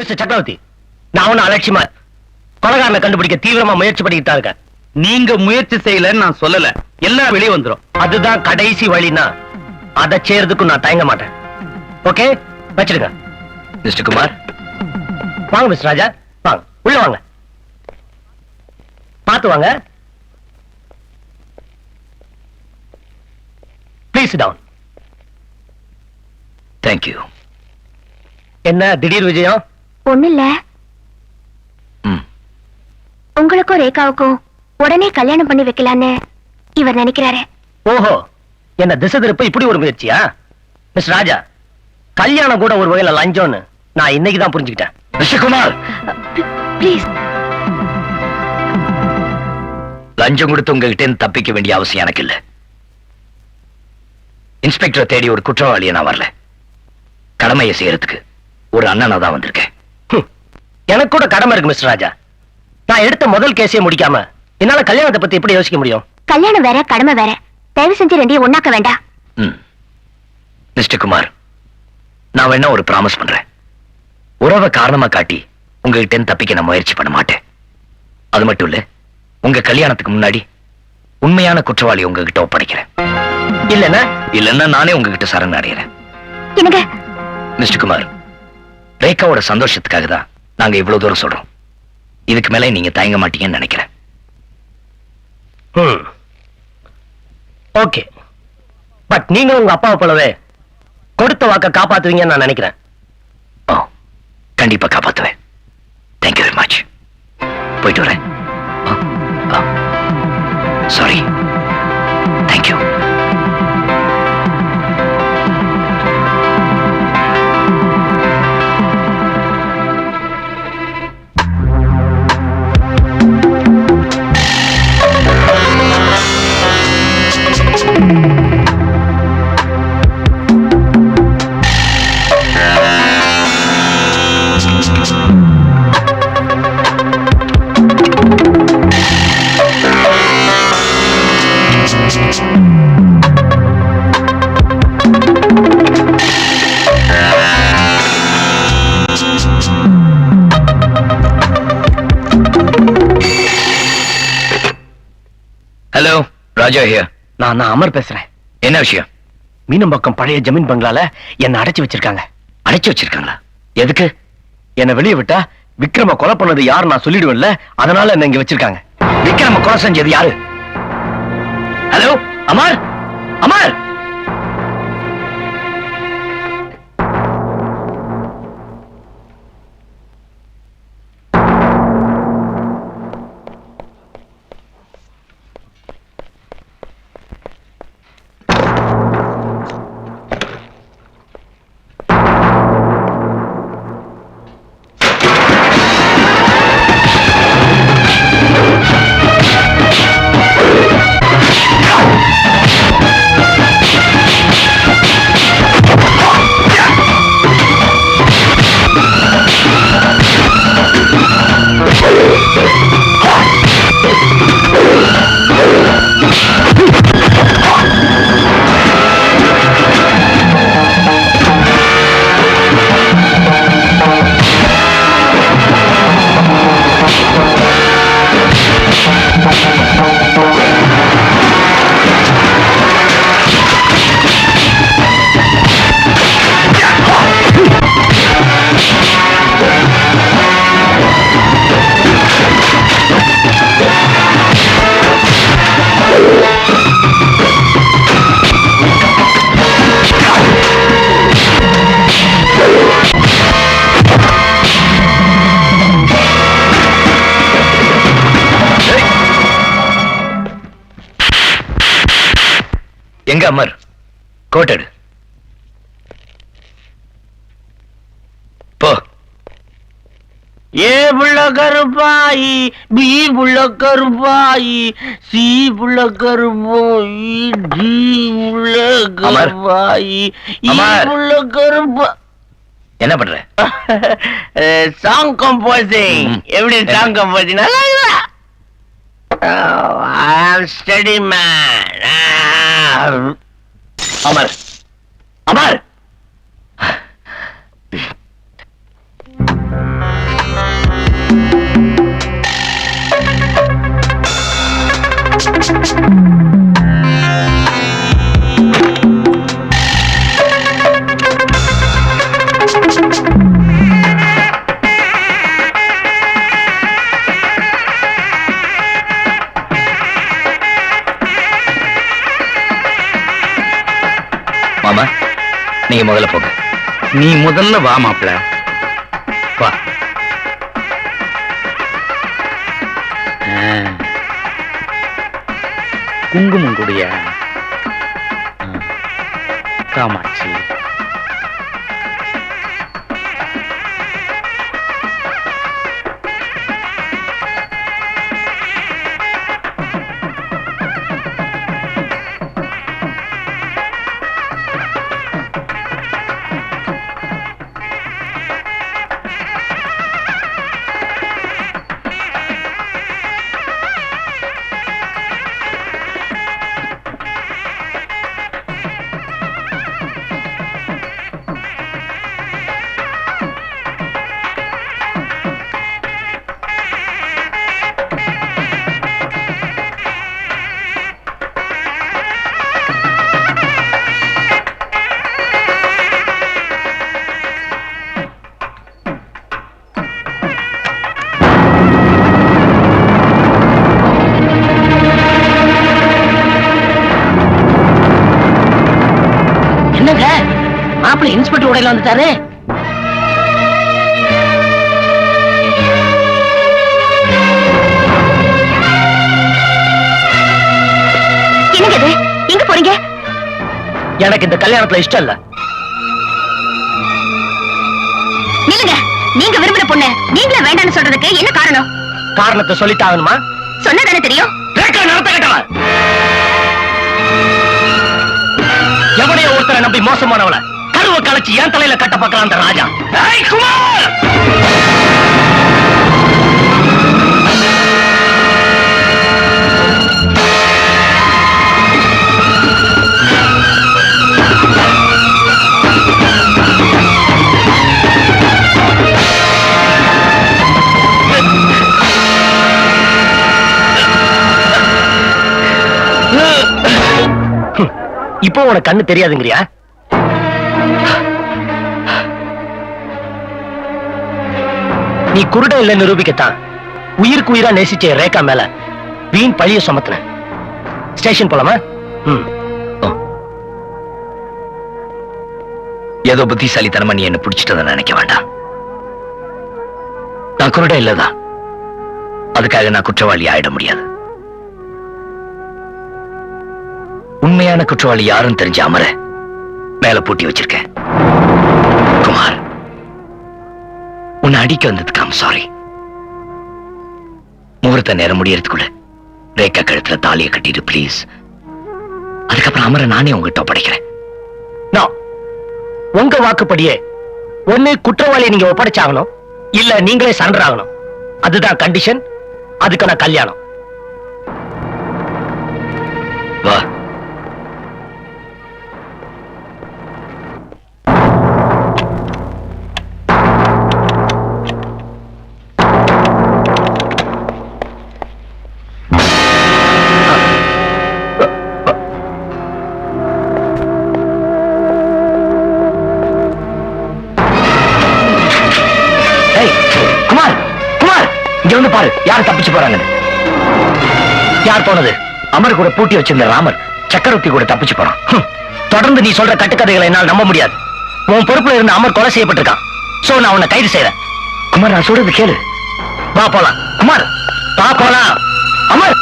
Mister சக்கரவர்த்தி, நான் ஒன்னும் அலட்சியமா கொலைகாரனை கண்டுபிடிக்க தீவிரமா முயற்சி பண்ணிட்டு தான் இருக்கேன். நீங்க முயற்சி செய்யலன்னு நான் சொல்லல, எல்லாம் வெளியே வந்துரும். அதுதான் கடைசி வழினா அதை செய்யறதுக்கும் நான் தயங்க மாட்டேன். ஓகே, வச்சிருங்க. மிஸ்டர் குமார், வாங்க மிஸ்டர் ராஜா, வாங்க உள்ள வாங்க. பார்த்து வாங்க. Please down. தேங்க்யூ. என்ன திடீர் விஜயம்? ஒண்ணு இல்ல, உங்களுக்கும் ரேகாவுக்கும் உடனே கல்யாணம் பண்ணி வைக்கலான்னு இவர் நினைக்கிறாரு. ஓஹோ, என்ன திசை திருப்ப இப்படி ஒரு முயற்சியா? மிஸ்டர் ராஜா, கல்யாணம் கூட ஒரு வகையில லஞ்சம்னு நான் இன்னைக்கு தான் புரிஞ்சுக்கிட்டேன். Mister Kumar, please. லஞ்சம் கொடுத்து உங்ககிட்ட தப்பிக்க வேண்டிய அவசியம் எனக்கு இல்ல. இன்ஸ்பெக்டரை தேடி ஒரு குற்றவாளியை நான் வரல, கடமையை செய்யறதுக்கு ஒரு அண்ணனா தான் வந்திருக்கேன். எனக்கு கூட கடமை இருக்கு மிஸ்டர் ராஜா. நான் எடுத்த முதல் கேஸையே முடிக்காம என்னால கல்யாணத்தை பத்தி எப்படி யோசிக்க முடியும்? கல்யாணம் வேற, கடமை வேற. தயவு செஞ்சு ரெண்டையும் ஒண்ணாக்க வேண்டாம். மிஸ்டர் குமார், நான் வேணா ஒரு ப்ராமிஸ் பண்றேன். உறவை காரணமா காட்டி உங்ககிட்ட தப்பிக்க நான் முயற்சி பண்ண மாட்டேன். அது மட்டும் இல்ல, உங்க கல்யாணத்துக்கு முன்னாடி உண்மையான குற்றவாளி உங்ககிட்ட ஒப்படைக்கிறேன். இல்லன்னா நானே உங்ககிட்ட சரண் அடைகிறேன். மிஸ்டர் குமார், ரேகாவோட சந்தோஷத்துக்காக தான் நாங்க இவ்வளவு தூரம் சொல்றோம். இதுக்கு மேல நீங்க தயங்க மாட்டீங்கன்னு நினைக்கிறேன். ஓகே, பட் நீங்க உங்க அப்பாவை போலவே கொடுத்த வாக்க காப்பாத்துவீங்கன்னு நான் நினைக்கிறேன். ஓ, கண்டிப்பா காப்பாத்துவேன். Thank you very much. போயிட்டு வரேன். Sorry. Thank you. Hello, Raja here. நான் அமர் பேசுறேன். என்ன விஷயம்? மீனம்பாக்கம் பழைய ஜமீன் பங்களால என்ன அடைச்சு வச்சிருக்காங்க. அடைச்சு வச்சிருக்காங்களா? எதுக்கு? என்ன வெளியே விட்டா விக்ரம கொலை பண்ணது யாரு நான் சொல்லிடுவேன்ல, அதனால என்ன இங்க வச்சிருக்காங்க. விக்ரம கொலை செஞ்சது யாரு? ஹலோ, அமர், அமர். எங்க அமர்? கோட்டடு போ. ஏ புள்ள கருப்பாயி, பி புள்ள கருப்பாயி, சி புள்ள கருப்பாயி, டி புள்ள கருப்பாயி, இ புள்ள கருப்பா. என்ன பண்ற? Song composing. எப்படி சாங் கம்போசிங்? நல்லா இருக்கா? I am steady man. Amar, Amar. முதல்ல போங்க. நீ முதல்ல வா மாப்பிள. வா. குங்குமம் குடியா காமாட்சி. என்னங்க மாப்பிள்ள இன்ஸ்பெக்டர் உடையில வந்துட்டாரு. என்னங்க இது? எங்க போறீங்க? எனக்கு இந்த கல்யாணத்துல இஷ்டம் இல்ல. நில்லுங்க. நீங்க விரும்பின பொண்ணு நீங்களே வேண்டாம்னு சொல்றதுக்கு என்ன காரணம்? காரணத்தை சொல்லித்தாகணுமா? சொன்னதானே தெரியும். எவனையோ ஒருத்தரை நம்பி மோசமானவள கருவை கலைச்சு என் தலையில கட்ட பார்க்கலாம் அந்த ராஜா. ஏய் குமார்! இப்போ உனக்கு கண்ணு தெரியாதுங்கறியா? நீ குருட இல்ல நிரூபிக்கத்தான் உயிருக்கு உயிரா நேசிச்ச ரேகா மேல வீண் பழிய சுமத்துன. ஸ்டேஷன் போலாமா? ஏதோ புத்திசாலித்தனமா நீ என்ன பிடிச்சிட்டத நினைக்க வேண்டாம். நான் குருட இல்லதான், அதுக்காக நான் குற்றவாளி ஆயிட முடியாது. உண்மையான குற்றவாளி யாரும் தெரிஞ்ச அமர மேல பூட்டி வச்சிருக்கேன். குமார், உன்னை அடிக்க வந்ததுக்கு I'm sorry. முகூர்த்த நேரம் முடியறதுக்குள்ள ரேகா கழுத்துல தாலியை கட்டிடு பிளீஸ். அதுக்கப்புறம் அமர நானே உங்ககிட்ட ஒப்படைக்கிறேன். உங்க வாக்குப்படியே ஒண்ணு குற்றவாளியை நீங்க ஒப்படைச்சாகணும், இல்ல நீங்களே சரண்டர் ஆகணும். அதுதான் கண்டிஷன். அதுக்கான கல்யாணம். வா. இங்க வந்து பாரு, யார் தப்பிச்சு போறாங்க. யார் போனது? அமர் கூட பூட்டி வச்சிருந்த ராமர் சக்கரவர்த்தி கூட தப்பிச்சு போறான். தொடர்ந்து நீ சொல்ற கட்டுக்கதைகளை என்னால் நம்ப முடியாது. உன் பொறுப்புல இருந்து அமர் கொலை செய்யப்பட்டிருக்கான். சோ நான் உன்னை கைது செய்யறேன். குமார், நான் சொல்றது கேளு. வா போலாம். குமார், வா போலாம். அமர்.